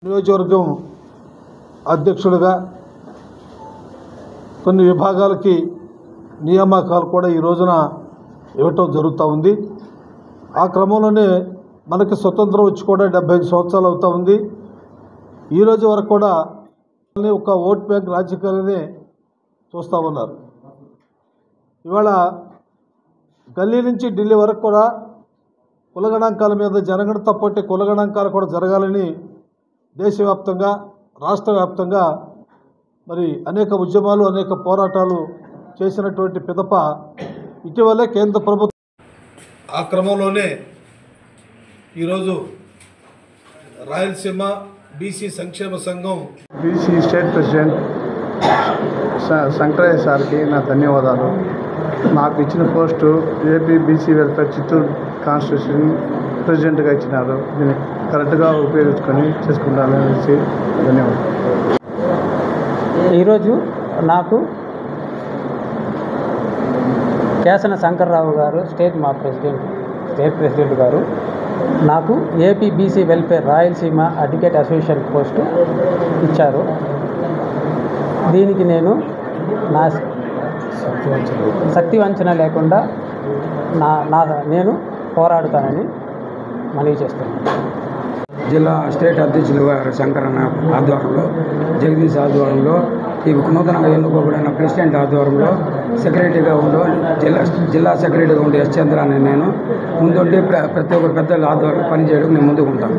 నియోజకవర్గం అధ్యక్షుడిగా కొన్ని విభాగాలకి నియామకాలు కూడా ఈ రోజున ఇవ్వటం జరుగుతూ ఉంది. ఆ క్రమంలోనే మనకి స్వతంత్రం వచ్చి కూడా 75 సంవత్సరాలు అవుతూ ఉంది. ఈరోజు వరకు కూడా ఒక ఓట్ బ్యాంక్ రాజకీయాలనే చూస్తూ ఉన్నారు. ఇవాళ గల్లీ నుంచి ఢిల్లీ వరకు కూడా కులగణాంకాల మీద జనగణత పోటీ కులగణాంకాలు కూడా జరగాలని దేశవ్యాప్తంగా రాష్ట్ర వ్యాప్తంగా మరి అనేక ఉద్యమాలు అనేక పోరాటాలు చేసినటువంటి పిదప ఇటీవలే కేంద్ర ప్రభుత్వం ఆ క్రమంలోనే ఈరోజు రాయలసీమ బీసీ సంక్షేమ సంఘం బీసీ స్టేట్ ప్రెసిడెంట్ శంకరయ్య సార్కి నా ధన్యవాదాలు. నాకు ఇచ్చిన post AP BC welfare Chittoor constitution ప్రెసిడెంట్గా ఇచ్చినారు. దీన్ని కరెక్ట్గా ఉపయోగించుకొని చేసుకుంటాననేసి ధన్యవాదాలు. ఈరోజు నాకు కేసన శంకర్రావు గారు స్టేట్ ప్రెసిడెంట్ గారు నాకు AP BC welfare Rayalaseema advocate association post ఇచ్చారు. దీనికి నేను నా శక్తి వంచన లేకుండా నేను పోరాడుతానని మనవి చేస్తున్నాను. జిల్లా స్టేట్ అధ్యక్షులు గారు శంకరన్న ఆధ్వర్యంలో, జగదీష్ ఆధ్వర్యంలో, ఈ నూతనంగా ఎన్నుకోబడిన ప్రెసిడెంట్ ఆధ్వర్యంలో సెక్రటరీగా జిల్లా సెక్రటరీగా ఉండే ఎస్ చంద్ర అని నేను ముందుండి ప్రతి ఒక్క పెద్దల ఆధ్వర్యంలో పనిచేయడం నేను ముందుకు ఉంటాను.